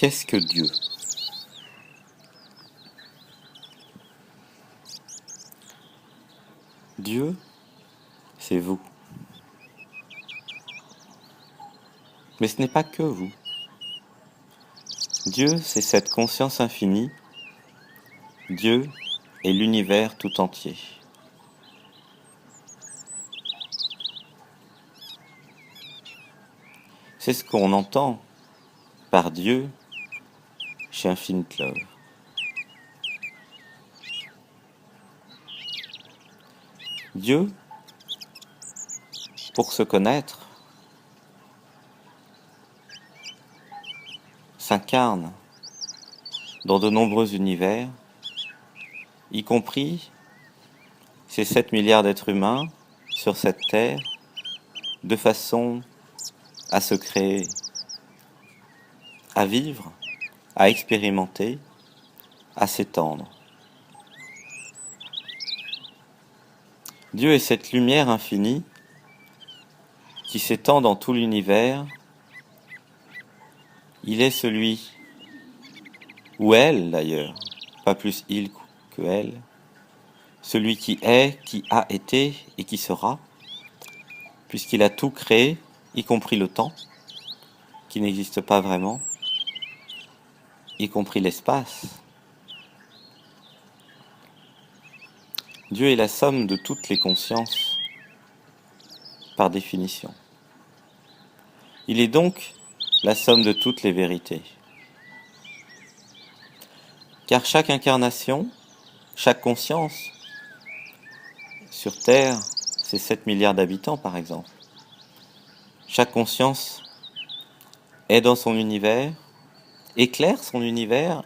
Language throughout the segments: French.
Qu'est-ce que Dieu? Dieu, c'est vous. Mais ce n'est pas que vous. Dieu, c'est cette conscience infinie. Dieu est l'univers tout entier. C'est ce qu'on entend par Dieu chez Infinite Love. Dieu, pour se connaître, s'incarne dans de nombreux univers, y compris ces 7 milliards d'êtres humains sur cette terre, de façon à se créer, à vivre, à expérimenter, à s'étendre. Dieu est cette lumière infinie qui s'étend dans tout l'univers. Il est celui, ou elle d'ailleurs, pas plus il que elle, celui qui est, qui a été et qui sera, puisqu'il a tout créé, y compris le temps, qui n'existe pas vraiment, y compris l'espace. Dieu est la somme de toutes les consciences, par définition. Il est donc la somme de toutes les vérités. Car chaque incarnation, chaque conscience, sur Terre, c'est 7 milliards d'habitants par exemple, chaque conscience est dans son univers, éclaire son univers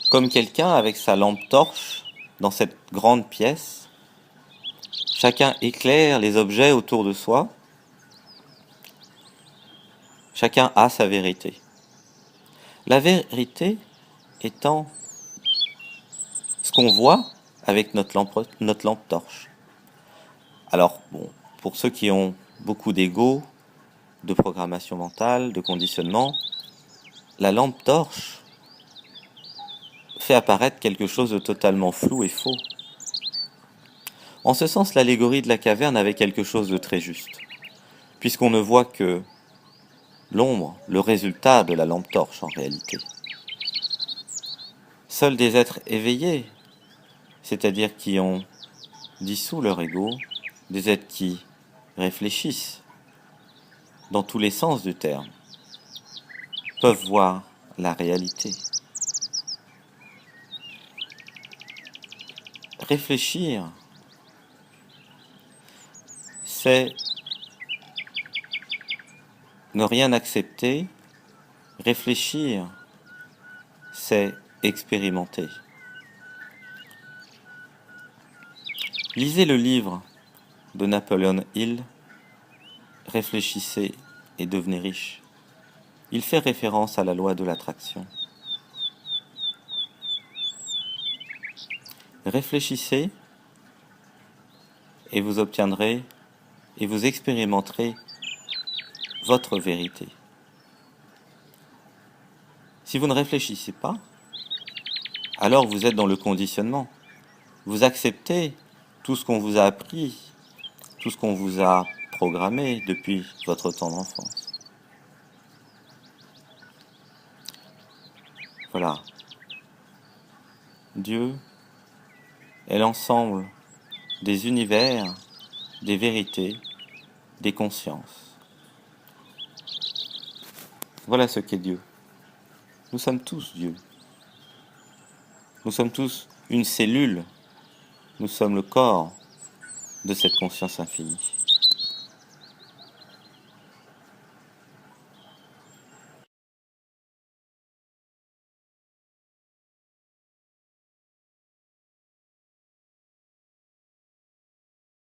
comme quelqu'un avec sa lampe torche dans cette grande pièce. Chacun éclaire les objets autour de soi. Chacun a sa vérité. La vérité étant ce qu'on voit avec notre lampe torche. Alors, bon, pour ceux qui ont beaucoup d'ego, de programmation mentale, de conditionnement, la lampe torche fait apparaître quelque chose de totalement flou et faux. En ce sens, l'allégorie de la caverne avait quelque chose de très juste, puisqu'on ne voit que l'ombre, le résultat de la lampe torche en réalité. Seuls des êtres éveillés, c'est-à-dire qui ont dissous leur ego, des êtres qui réfléchissent dans tous les sens du terme, peuvent voir la réalité. Réfléchir, c'est ne rien accepter. Réfléchir, c'est expérimenter. Lisez le livre de Napoleon Hill, Réfléchissez et devenez riche. Il fait référence à la loi de l'attraction. Réfléchissez et vous obtiendrez et vous expérimenterez votre vérité. Si vous ne réfléchissez pas, alors vous êtes dans le conditionnement. Vous acceptez tout ce qu'on vous a appris, tout ce qu'on vous a programmé depuis votre temps d'enfance. Voilà. Dieu est l'ensemble des univers, des vérités, des consciences. Voilà ce qu'est Dieu. Nous sommes tous Dieu. Nous sommes tous une cellule. Nous sommes le corps de cette conscience infinie.